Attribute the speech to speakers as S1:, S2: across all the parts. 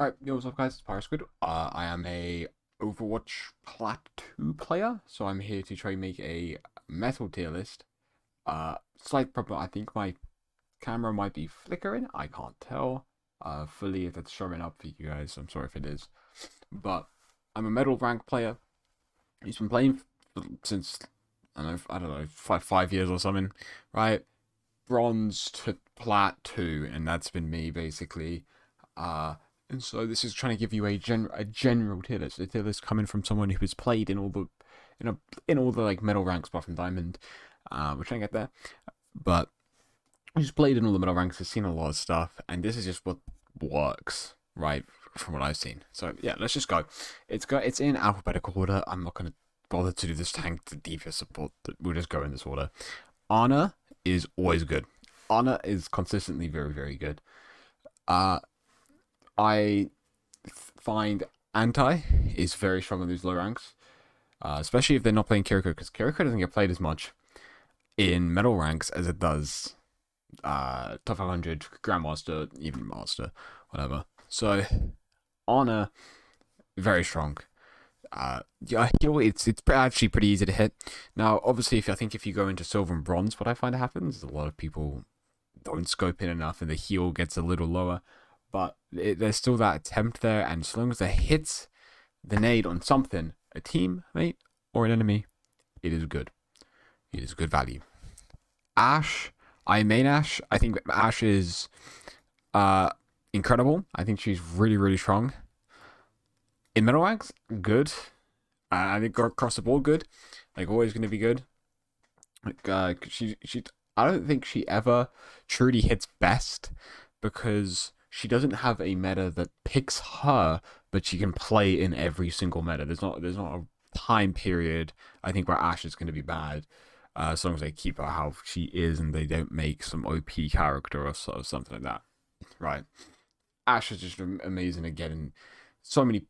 S1: Alright, yo, what's up guys, it's Squid. I am a Overwatch Plat 2 player, so I'm here to try and make a metal tier list. Slight problem, I think my camera might be flickering, I can't tell fully if it's showing up for you guys, I'm sorry if it is. But I'm a metal rank player. He's been playing since, I don't know, five years or something, right? Bronze to Plat 2, and that's been me basically. And so this is trying to give you a general tier list. A tier list coming from someone who has played in all the like metal ranks apart from Diamond. We're trying to get there, but who's played in all the metal ranks, has seen a lot of stuff, and this is just what works, right? From what I've seen. So yeah, let's just go. It's in alphabetical order. I'm not gonna bother to do this tank to deeper support. We'll just go in this order. Ana is always good. Ana is consistently very, very good. Uh, I find Anti is very strong on these low ranks, especially if they're not playing Kiriko, because Kiriko doesn't get played as much in metal ranks as it does top 500, Grandmaster, even Master, whatever. So, Honor, very strong. Yeah, it's actually pretty easy to hit. Now, obviously, if you go into silver and bronze, what I find happens is a lot of people don't scope in enough, and the heal gets a little lower. But there's still that attempt there, and as long as it hits the nade on something, a teammate or an enemy, it is good. It is good value. Ashe, I main Ashe. I think Ashe is incredible. I think she's really, really strong. In metal ranks, good. I think across the board, good. Like always going to be good. Like she. I don't think she ever truly hits best because she doesn't have a meta that picks her, but she can play in every single meta. There's not a time period I think where Ashe is going to be bad, as long as they keep her how she is and they don't make some OP character or something like that. Right? Ashe is just amazing at getting so many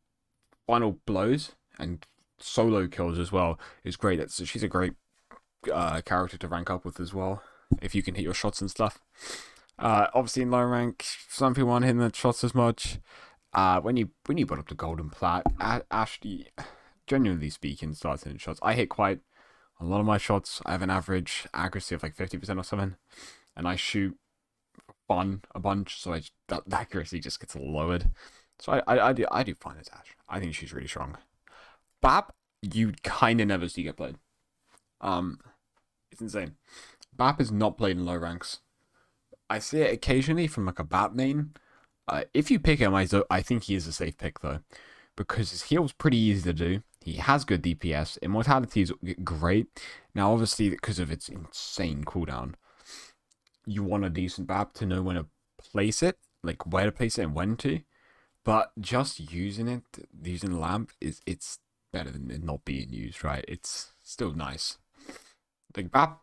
S1: final blows and solo kills as well. Is great. She's a great character to rank up with as well if you can hit your shots and stuff. Obviously in low rank, some people aren't hitting the shots as much. When you put up to golden plat, Ashley, genuinely speaking, starts hitting shots. I hit quite a lot of my shots. I have an average accuracy of like 50% or something, and I shoot fun a bunch, so that accuracy just gets lowered. So I do fine as Ash. I think she's really strong. Bap, you kind of never see get played. It's insane. Bap is not played in low ranks. I see it occasionally from like a Bap main. If you pick him, I think he is a safe pick though, because his heal's pretty easy to do. He has good DPS. Immortality is great. Now, obviously, because of its insane cooldown, you want a decent Bap to know when to place it, like where to place it and when to. But just using lamp it's better than it not being used, right? It's still nice. Like Bap,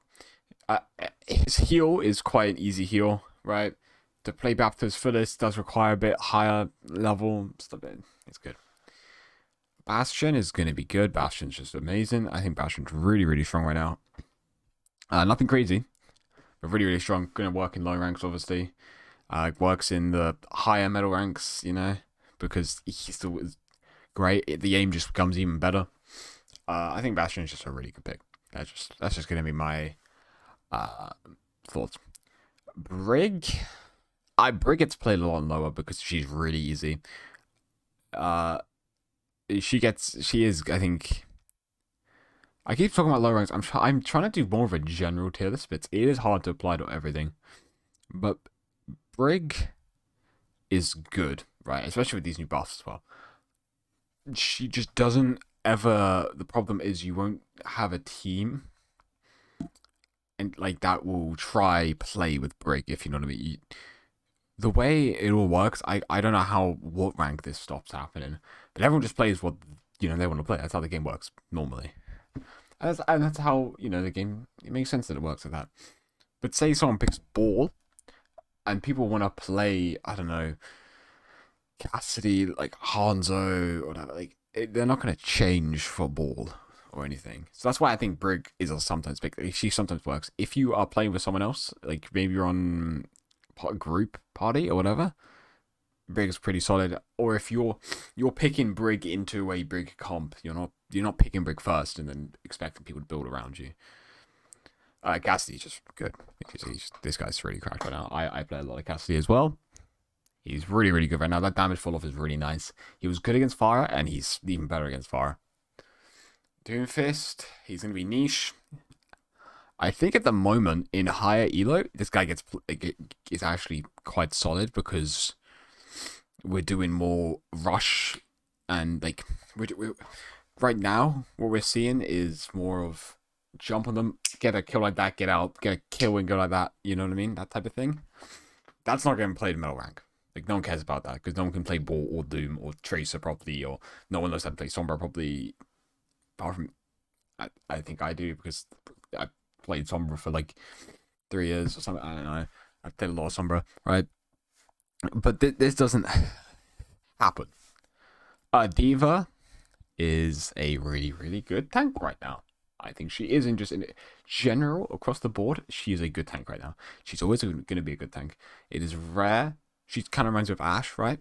S1: his heal is quite an easy heal, right? To play Bap to his fullest does require a bit higher level stuff. It's good. Bastion is going to be good. Bastion's just amazing. I think Bastion's really, really strong right now. Nothing crazy, but really, really strong. Going to work in low ranks, obviously. Works in the higher metal ranks, because he still is great. The aim just becomes even better. I think Bastion is just a really good pick. That's just going to be my thoughts. Brig, Brig gets played a lot lower because she's really easy. She is, I think. I keep talking about low ranks. I'm trying to do more of a general tier list, but it is hard to apply to everything. But Brig is good, right? Especially with these new buffs as well. She just doesn't ever. The problem is you won't have a team, and like that will try play with Brig, if you know what I mean. The way it all works, I don't know what rank this stops happening, but everyone just plays what they want to play. That's how the game works normally, and that's how the game. It makes sense that it works like that. But say someone picks ball, and people want to play, I don't know, Cassidy, like Hanzo, or whatever. Like they're not going to change for ball or anything. So that's why I think Brig is a sometimes pick. She sometimes works if you are playing with someone else. Like maybe you're on group party or whatever, Brig's pretty solid. Or if you're picking Brig into a Brig comp, you're not picking Brig first and then expecting people to build around you. Cassidy's just good. This guy's really cracked right now. I play a lot of Cassidy as well. He's really, really good right now. That damage fall off is really nice. He was good against Pharah, and he's even better against Pharah. Doomfist, he's going to be niche. I think at the moment, in higher elo, this guy is actually quite solid because we're doing more rush and like right now what we're seeing is more of jump on them, get a kill like that, get out, get a kill and go like that. You know what I mean? That type of thing. That's not getting played in metal rank. Like no one cares about that because no one can play Ball or Doom or Tracer properly, or no one knows how to play Sombra properly. Apart from, I think I do because I played Sombra for like 3 years or something. I don't know. I played a lot of Sombra, right? But this doesn't happen. D.Va is a really, really good tank right now. I think she is in general, across the board, she is a good tank right now. She's always going to be a good tank. It is rare. She kind of reminds me of Ashe, right?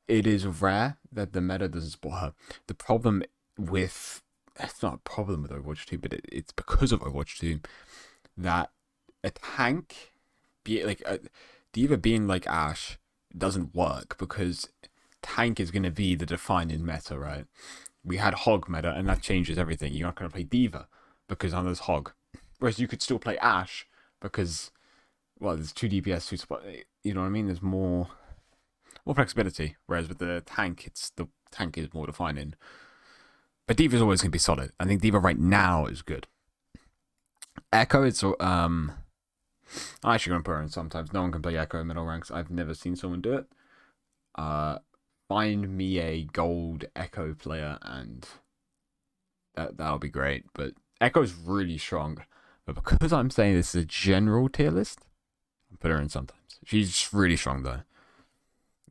S1: It is rare that the meta doesn't support her. The problem with... It's not a problem with Overwatch 2, but it's because of Overwatch 2 that a tank, D.Va being like Ashe, doesn't work because tank is going to be the defining meta, right? We had Hog meta, and that changes everything. You're not going to play D.Va because there's Hog. Whereas you could still play Ashe because, well, there's 2 DPS, 2 support. You know what I mean? There's more flexibility. Whereas with the tank, the tank is more defining. But D.Va's always going to be solid. I think D.Va right now is good. Echo, I'm actually going to put her in sometimes. No one can play Echo in middle ranks. I've never seen someone do it. Find me a gold Echo player and that'll be great. But Echo's really strong. But because I'm saying this is a general tier list, I'll put her in sometimes. She's really strong though.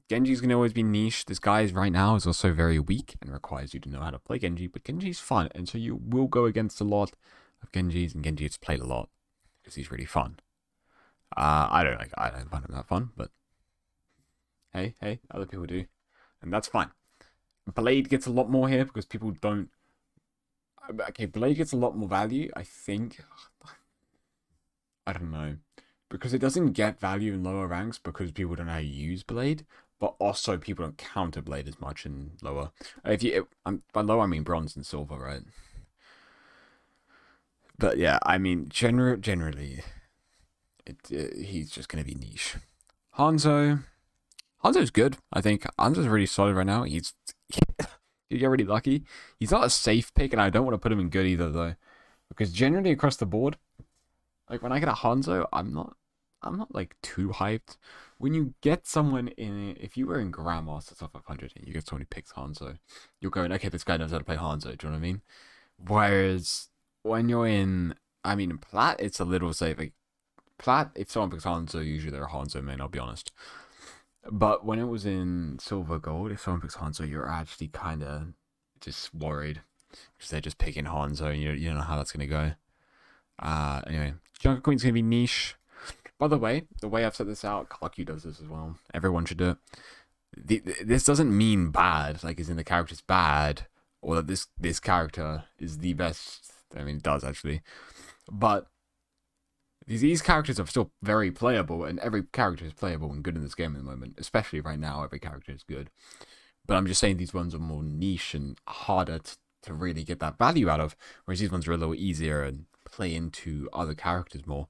S1: Genji's going to always be niche. This guy right now is also very weak and requires you to know how to play Genji. But Genji's fun, and so you will go against a lot of Genjis, and Genji is played a lot because he's really fun. I don't find him that fun, but hey, other people do, and that's fine. Blade gets a lot more here because people don't. Okay, Blade gets a lot more value, I think. I don't know, because it doesn't get value in lower ranks because people don't know how to use Blade, but also people don't counter Blade as much in lower. By low I mean bronze and silver, right? But yeah, I mean generally, he's just gonna be niche. Hanzo's good. I think Hanzo's really solid right now. You get really lucky. He's not a safe pick, and I don't want to put him in good either though, because generally across the board, like when I get a Hanzo, I'm not like too hyped. When you get someone if you were in Grandmaster Top 500 and you get someone who picks Hanzo, you're going, okay, this guy knows how to play Hanzo. Do you know what I mean? Whereas when you're in Plat, it's a little safe. Like Plat, if someone picks Hanzo, usually they're a Hanzo main. I'll be honest. But when it was in Silver Gold, if someone picks Hanzo, you're actually kind of just worried because they're just picking Hanzo, and you don't know how that's gonna go. Anyway, Junker Queen's gonna be niche. By the way I've set this out, Clucky does this as well. Everyone should do it. This doesn't mean bad, like as in the character's bad, or that this character is the best. I mean, it does actually, but these characters are still very playable, and every character is playable and good in this game at the moment. Especially right now, every character is good. But I'm just saying these ones are more niche and harder to really get that value out of, whereas these ones are a little easier and play into other characters more.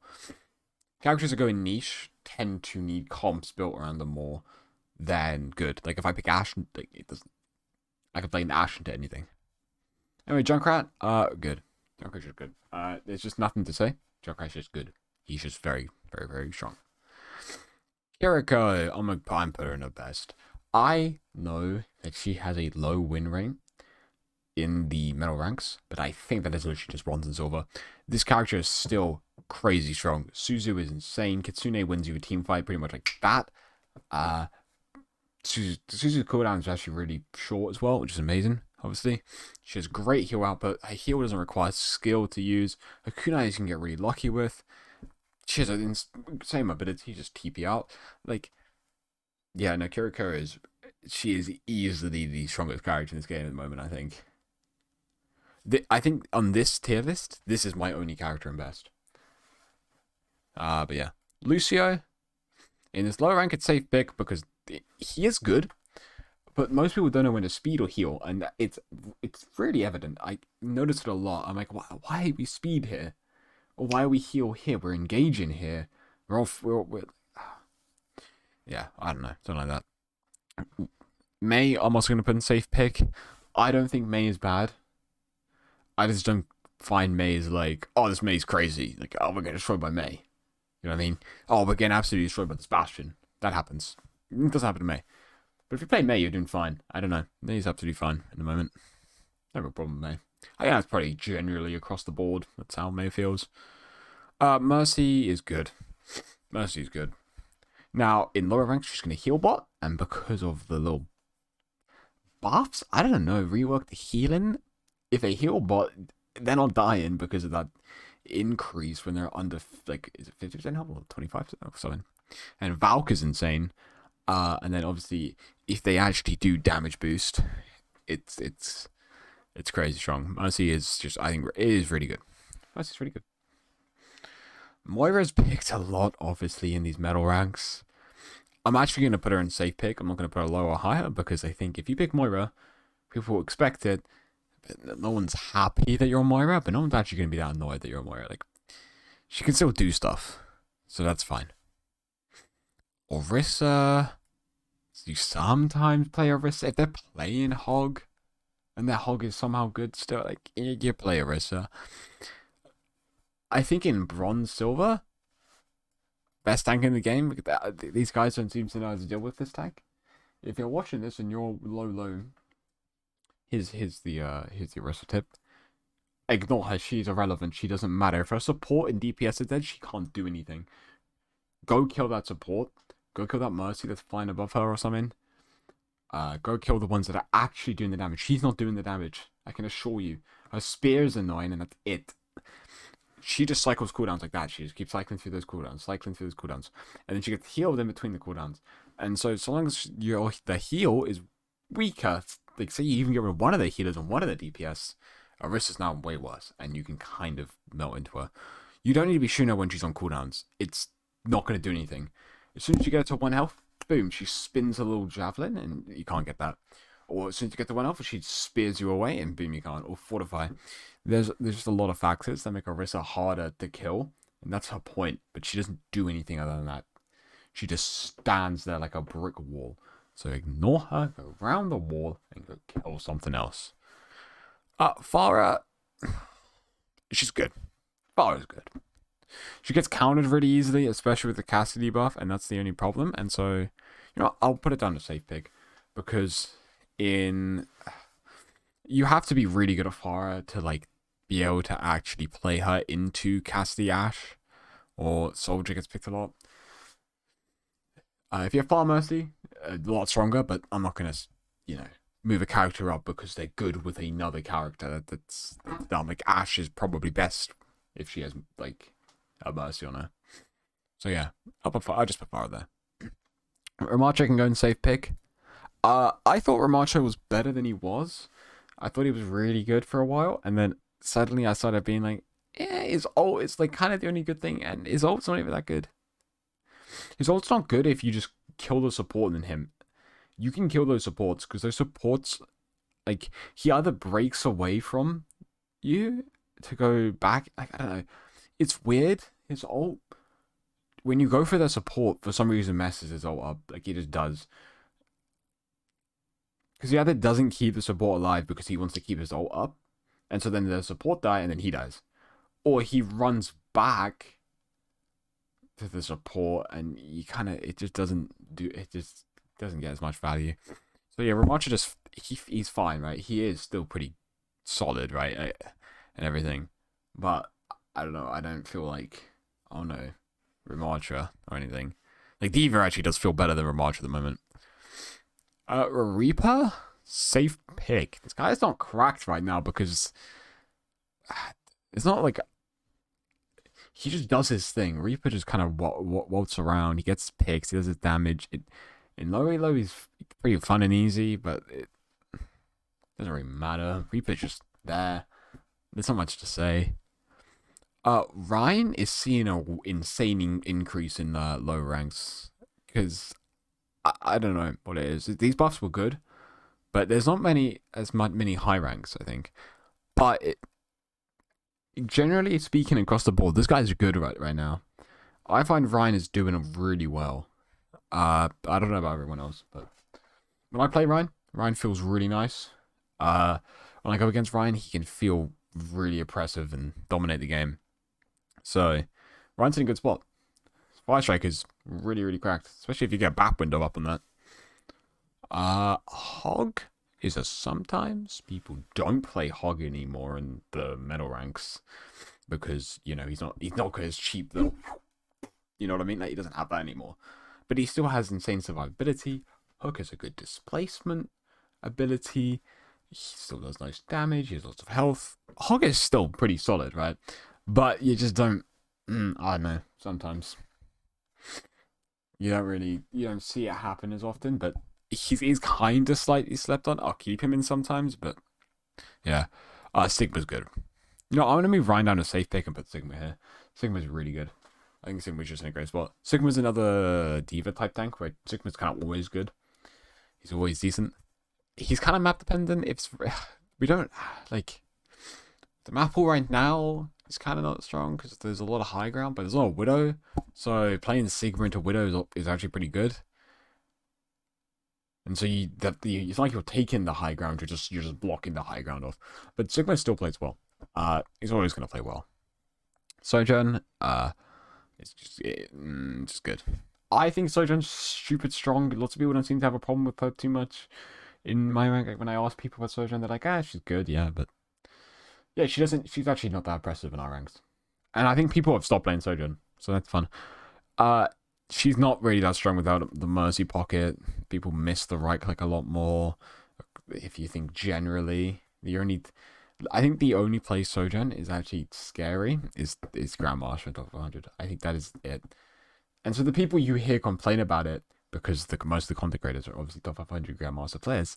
S1: Characters that go in niche tend to need comps built around them more than good. Like if I pick Ashe, like I can play an Ashe into anything. Anyway, Junkrat, good. Junkrat's just good. There's just nothing to say. Junkrat's just good. He's just very, very, very strong. Kiriko, I'm putting her in her best. I know that she has a low win rate in the metal ranks, but I think that is literally just bronze and silver. This character is still crazy strong. Suzu is insane. Kitsune wins you a team fight pretty much like that. Suzu's cooldown is actually really short as well, which is amazing. Obviously, she has great heal output. Her heal doesn't require skill to use. Her kunai you can get really lucky with. She has the same ability, just TP out. Like, Yeah, no, Kiriko is she is easily the strongest character in this game at the moment. I think. I think on this tier list, this is my only character in best. But yeah, Lucio in this lower rank, it's safe pick because he is good, but most people don't know when to speed or heal, and it's really evident. I notice it a lot. I'm like, why are we speed here, or why are we heal here? We're engaging here. We're yeah. I don't know, something like that. May, I'm also gonna put in safe pick. I don't think May is bad. I just don't find May is like, oh, this May's crazy. Like, oh, we're getting destroyed by May. You know what I mean? Oh, we're getting absolutely destroyed by this Bastion. That happens. It doesn't happen to May. But if you play May, you're doing fine. I don't know. May's absolutely fine at the moment. No real problem with May. I think that's probably generally across the board. That's how May feels. Mercy is good. Mercy is good. Now, in lower ranks, she's going to heal bot. And because of the little buffs, I don't know, rework the healing. If they heal bot, they're not dying because of that increase when they're under, like, is it 50% health or 25% or something? And Valk is insane. And then obviously, if they actually do damage boost, it's crazy strong. Mercy is just, I think, it is really good. Mercy's really good. Moira's picked a lot, obviously, in these metal ranks. I'm actually going to put her in safe pick. I'm not going to put her lower or higher because I think if you pick Moira, people will expect it. But no one's happy that you're Moira, but no one's actually going to be that annoyed that you're Moira. Like, she can still do stuff, so that's fine. Orisa, you sometimes play Orisa if they're playing Hog, and their Hog is somehow good still. Like, you play Orisa. I think in Bronze Silver, best tank in the game. These guys don't seem to know how to deal with this tank. If you're watching this and you're low, here's the Orisa tip. Ignore her. She's irrelevant. She doesn't matter. If her support in DPS is dead, she can't do anything. Go kill that support. Go kill that Mercy that's flying above her or something. Go kill the ones that are actually doing the damage. She's not doing the damage. I can assure you. Her spear is annoying and that's it. She just cycles cooldowns like that. She just keeps cycling through those cooldowns. And then she gets healed in between the cooldowns. And so long as the heal is weaker, like say you even get rid of one of the healers and one of the DPS, Orisa's now way worse. And you can kind of melt into her. You don't need to be shooting her when she's on cooldowns. It's not going to do anything. As soon as you get to 1 health, boom, she spins a little javelin and you can't get that. Or as soon as you get to 1 health, she spears you away and boom, you can't. Or fortify. There's just a lot of factors that make Orisa harder to kill. And that's her point. But she doesn't do anything other than that. She just stands there like a brick wall. So ignore her, go around the wall, and go kill something else. Pharah, she's good. Pharah's good. She gets countered really easily, especially with the Cassidy buff, and that's the only problem. And so, you know, I'll put it down to safe pick because you have to be really good at Pharah to like be able to actually play her into Cassidy Ash, or Soldier gets picked a lot. If you have Far Mercy, a lot stronger, but I'm not gonna, move a character up because they're good with another character. That's dumb. Like Ash is probably best if she has like a Mercy on her. So yeah, I just put Fire there. Ramacho can go and safe pick. I thought Ramacho was better than he was. I thought he was really good for a while, and then suddenly I started being like, his ult is like kind of the only good thing, and his ult's not even that good. His ult's not good if you just kill the support and him. You can kill those supports because those supports, like, he either breaks away from you to go back. Like, I don't know. It's weird. His ult, when you go for their support, for some reason messes his ult up. Like, he just does. Because he either doesn't keep the support alive because he wants to keep his ult up, and so then the support die and then he dies. Or he runs back to the support and it just doesn't get as much value. So yeah, Ramacha he's fine, right? He is still pretty solid, right? And everything. But I don't know, I don't feel like, oh no, Ramacha or anything. Like D.Va actually does feel better than Ramacha at the moment. Reaper, safe pick. This guy's not cracked right now because it's not like he just does his thing. Reaper just kind of waltz around. He gets picks. He does his damage. In low elo, he's pretty fun and easy, but it doesn't really matter. Reaper's just there. There's not much to say. Ryan is seeing a insane increase in low ranks because I don't know what it is. These buffs were good, but there's not many high ranks, I think. But generally speaking, across the board, this guy's good right now. I find Ryan is doing really well. I don't know about everyone else, but when I play Ryan, Ryan feels really nice. When I go against Ryan, he can feel really oppressive and dominate the game. So, Ryan's in a good spot. Fire Strike is really, really cracked, especially if you get back window up on that. Hog is a sometimes. People don't play Hog anymore in the metal ranks because he's not as cheap though. You know what I mean? Like, he doesn't have that anymore, but he still has insane survivability. Hook has a good displacement ability. He still does nice damage. He has lots of health. Hog is still pretty solid, right? But you just don't. I don't know. Sometimes you don't see it happen as often. But he's kind of slightly slept on. I'll keep him in sometimes, but yeah. Sigma's good. I'm gonna move Ryan down to safe pick and put Sigma here. Sigma's really good. I think Sigma's just in a great spot. Sigma's another diva type tank where Sigma's kind of always good. He's always decent. He's kind of map dependent. We don't like the map pool right now is kind of not strong because there's a lot of high ground, but there's not a Widow. So playing Sigma into Widow is actually pretty good. And so it's like you're taking the high ground, you're just blocking the high ground off. But Sigma still plays well. He's always gonna play well. Sojourn, it's just good. I think Sojourn's stupid strong. Lots of people don't seem to have a problem with her too much. In my rank, when I ask people about Sojourn, they're like, she's good, yeah, but yeah, she's actually not that impressive in our ranks. And I think people have stopped playing Sojourn, so that's fun. She's not really that strong without the Mercy Pocket. People miss the right click a lot more. If you think generally, I think the only place Sojourn is actually scary is Grandmaster in top 100. I think that is it. And so the people you hear complain about it, because most of the content creators are obviously top 500 Grandmaster players,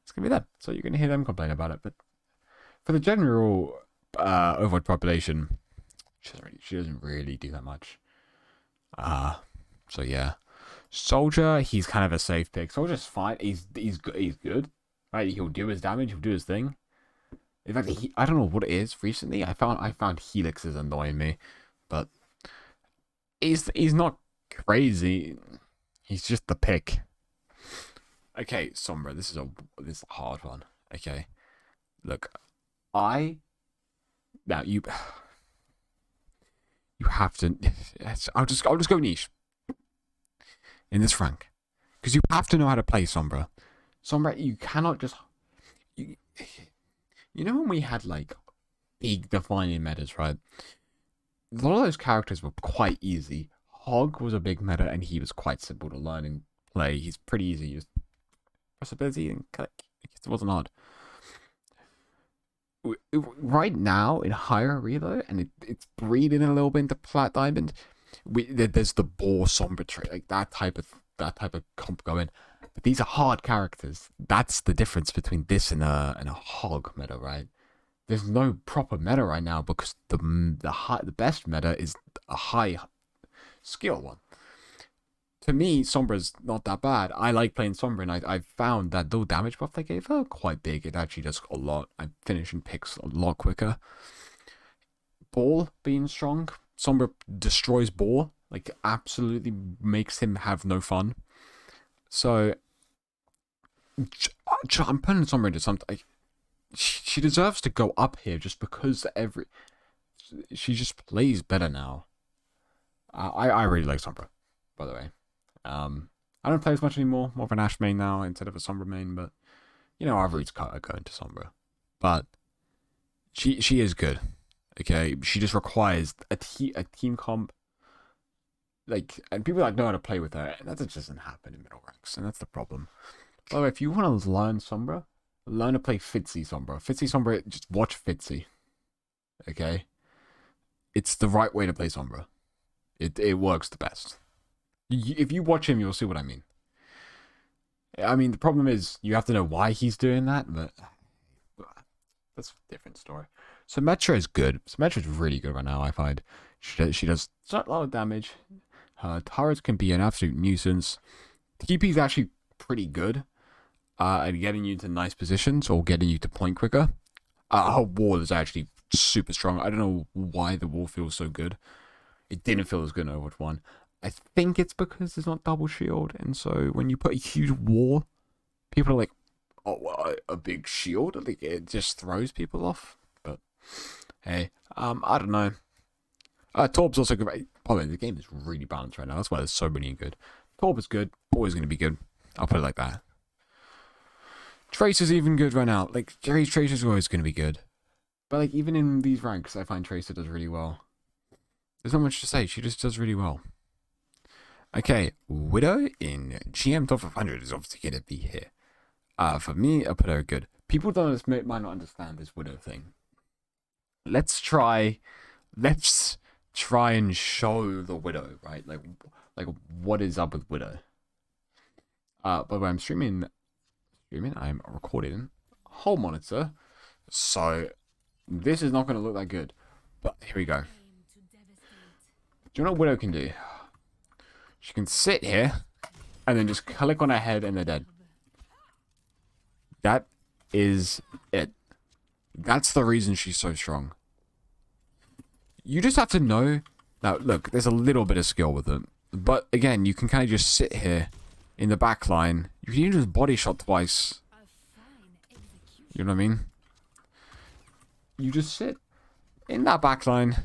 S1: it's going to be them. So you're going to hear them complain about it. But for the general Overwatch population, she doesn't really do that much. So yeah. Soldier, he's kind of a safe pick. Soldier's fine. He's good. Right? He'll do his damage. He'll do his thing. In fact, I don't know what it is. Recently, I found Helix is annoying me, but he's not crazy. He's just the pick. Okay, Sombra, this is a hard one. Okay, look, now you have to. I'll just go niche in this rank because you have to know how to play Sombra. Sombra, you cannot just. You know when we had like big defining metas, right? A lot of those characters were quite easy. Hog was a big meta, and he was quite simple to learn and play. He's pretty easy. Just press ability and click. It wasn't hard. Right now, in higher reload, and it's breeding a little bit into Plat Diamond. There's the Boar Sombra trait, like that type of comp going. But these are hard characters. That's the difference between this and a Hog meta, right? There's no proper meta right now because the best meta is a high skill one. To me, Sombra's not that bad. I like playing Sombra, and I found that the damage buff they gave her quite big. It actually does a lot. I'm finishing picks a lot quicker. Ball being strong, Sombra destroys Ball, like absolutely makes him have no fun. So I'm putting Sombra into something. She deserves to go up here just because she just plays better now. I really like Sombra, by the way. I don't play as much anymore. More of an Ashe main now instead of a Sombra main, but our roots are going to Sombra. But she is good. Okay, she just requires a team comp. And people know how to play with her, and that just doesn't happen in middle ranks, and that's the problem. By the way, if you want to learn Sombra, learn to play Fitzy Sombra. Fitzy Sombra, just watch Fitzy. Okay? It's the right way to play Sombra. It works the best. If you watch him, you'll see what I mean. I mean, the problem is you have to know why he's doing that, but that's a different story. So Metro is good. So Metro is really good right now, I find. She does a lot of damage. Her turrets can be an absolute nuisance. TP is actually pretty good at getting you into nice positions or getting you to point quicker. Her wall is actually super strong. I don't know why the wall feels so good. It didn't feel as good in Overwatch 1. I think it's because there's not double shield, and so when you put a huge wall, people are like, oh, well, a big shield? Like, it just throws people off. But, hey, I don't know. Torb's also good. Probably the game is really balanced right now. That's why there's so many good. Torb is good. Always going to be good. I'll put it like that. Tracer's even good right now. Like, Tracer's always going to be good. But, like, even in these ranks, I find Tracer does really well. There's not much to say. She just does really well. Okay, Widow in GM top 500 is obviously going to be here. For me, I put her good. People might not understand this Widow thing. Let's try and show the Widow, right? Like what is up with Widow? But when I'm streaming, I'm recording whole monitor, so this is not going to look that good. But here we go. Do you know what Widow can do? She can sit here and then just click on her head and they're dead. That is it. That's the reason she's so strong. You just have to know. Now, look, there's a little bit of skill with it. But again, you can kind of just sit here in the back line. You can even just body shot twice. You know what I mean? You just sit in that back line.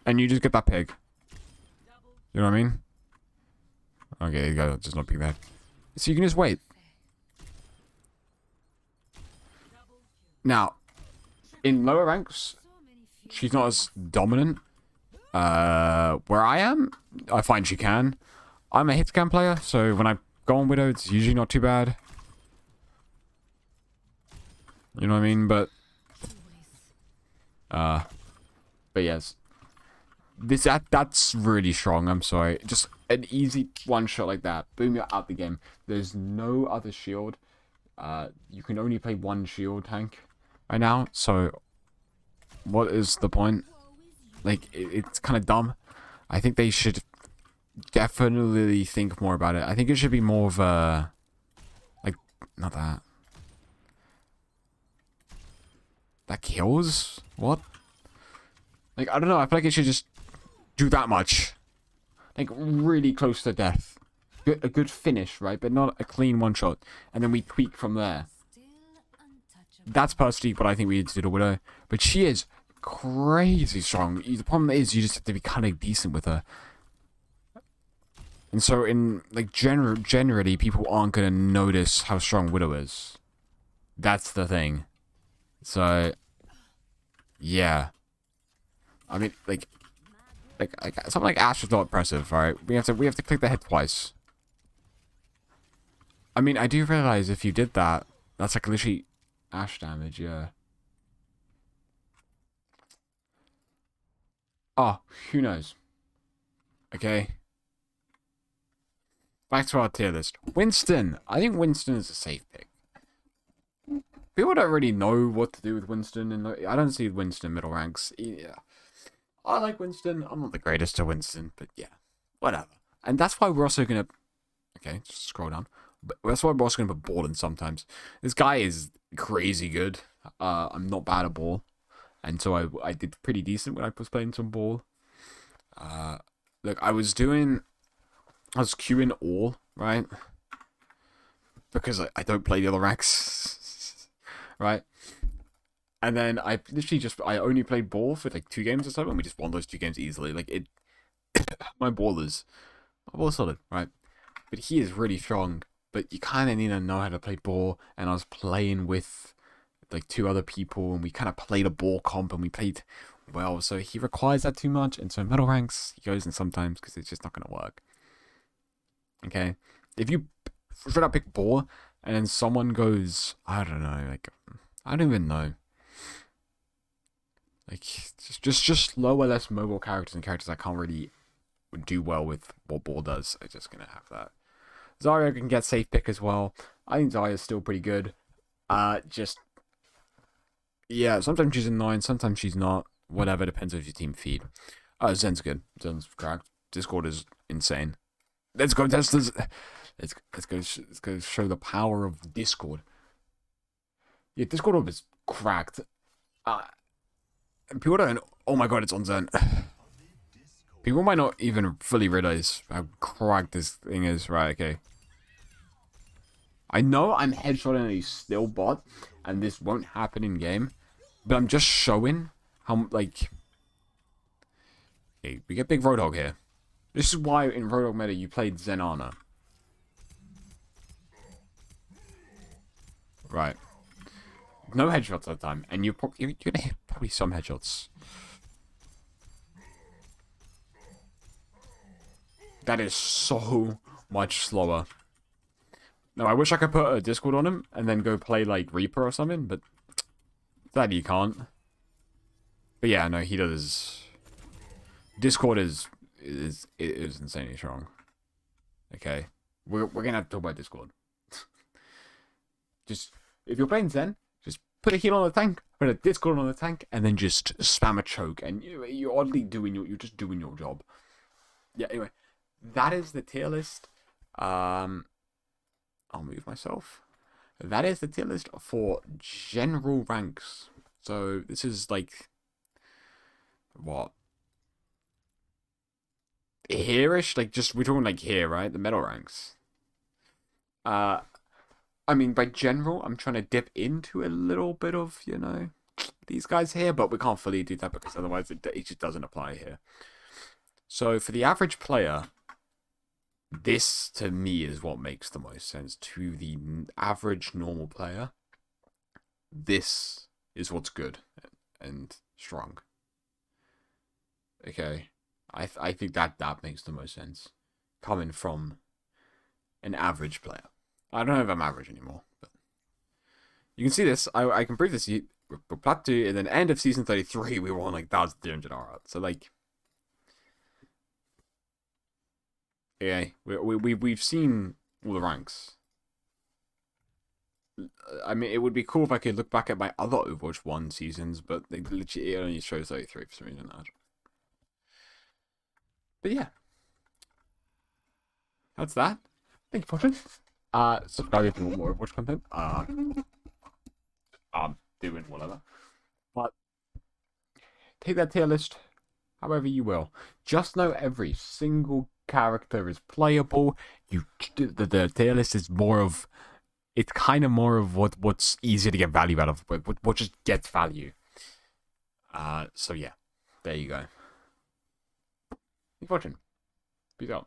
S1: And you just get that pig. You know what I mean? Okay, you gotta just not pick that. So you can just wait. Now, in lower ranks, she's not as dominant. Where I am, I find she can. I'm a hit-scan player, so when I go on Widow, it's usually not too bad. You know what I mean? But yes. That's really strong. I'm sorry. Just an easy one shot like that. Boom, you're out the game. There's no other shield. You can only play one shield tank right now. So, what is the point? Like, it's kind of dumb. I think they should definitely think more about it. I think it should be more of a, like, not that. That kills? What? Like, I don't know. I feel like it should just do that much. Like, really close to death. A good finish, right? But not a clean one shot. And then we tweak from there. That's personally what I think we need to do to Widow. But she is crazy strong. The problem is you just have to be kind of decent with her. And so in, like, generally, people aren't going to notice how strong Widow is. That's the thing. So, yeah. I mean, like something like Ash is not impressive, right? We have to click the head twice. I mean, I do realize if you did that, that's like literally Ash damage, yeah. Oh, who knows? Okay. Back to our tier list. Winston. I think Winston is a safe pick. People don't really know what to do with Winston, and I don't see Winston middle ranks. Yeah. I like Winston. I'm not the greatest to Winston, but yeah, whatever. And that's why we're also gonna. Okay, just scroll down. But that's why we're also gonna put ball in sometimes. This guy is crazy good. I'm not bad at ball, and so I did pretty decent when I was playing some ball. Look, I was queuing all right because I don't play the other ranks, right? And then I only played ball for like 2 games or so, and we just won those 2 games easily. Like it, my ball is solid, right? But he is really strong. But you kind of need to know how to play ball. And I was playing with like 2 other people, and we kind of played a ball comp, and we played well. So he requires that too much, and so middle ranks he goes in sometimes because it's just not gonna work. Okay, if you straight up pick ball, and then someone goes, I don't know, like I don't even know. Like, just lower, less mobile characters and characters I can't really do well with what ball does. I'm just going to have that. Zarya can get safe pick as well. I think Zarya's still pretty good. Just yeah, sometimes she's annoying, sometimes she's not. Whatever, depends on your team feed. Zen's good. Zen's cracked. Discord is insane. Let's go testers. Let's go show the power of Discord. Yeah, Discord is cracked. People don't. Oh my god, it's on Zen. People might not even fully realize how cracked this thing is. Right? Okay. I know I'm headshotting a still bot, and this won't happen in game, but I'm just showing how like. Okay, we get big Roadhog here. This is why in Roadhog meta you played Zenana. Right. No headshots that time, and you're gonna hit probably some headshots. That is so much slower. No, I wish I could put a Discord on him and then go play like Reaper or something, but that you can't. But yeah, no, he does. Discord is insanely strong. Okay, we're gonna have to talk about Discord. Just if you're playing Zen, just put a heal on the tank, put a Discord on the tank, and then just spam a choke, and you're oddly doing you're just doing your job. Yeah. Anyway, that is the tier list. I'll move myself. That is the tier list for general ranks. So this is like what? Here-ish? Like just we're talking like here, right? The medal ranks. I mean by general, I'm trying to dip into a little bit of, these guys here, but we can't fully do that because otherwise it just doesn't apply here. So for the average player, this, to me, is what makes the most sense. To the average normal player, this is what's good and strong. Okay. I think that makes the most sense. Coming from an average player. I don't know if I'm average anymore, but you can see this. I can prove this. We're plat 2, and then end of season 33, we were on like 1,300 R. So like... Yeah, we've seen all the ranks. I mean, it would be cool if I could look back at my other Overwatch 1 seasons, but they literally only shows 33 for some reason. But yeah, that's that. Thank you for watching. Subscribe if you want more Overwatch content. I'm doing whatever. But take that tier list however you will. Just know every single character is playable. The tier list is more of, it's kind of more of what's easier to get value out of, what just gets value. So yeah, there you go. Thanks for watching. Peace out.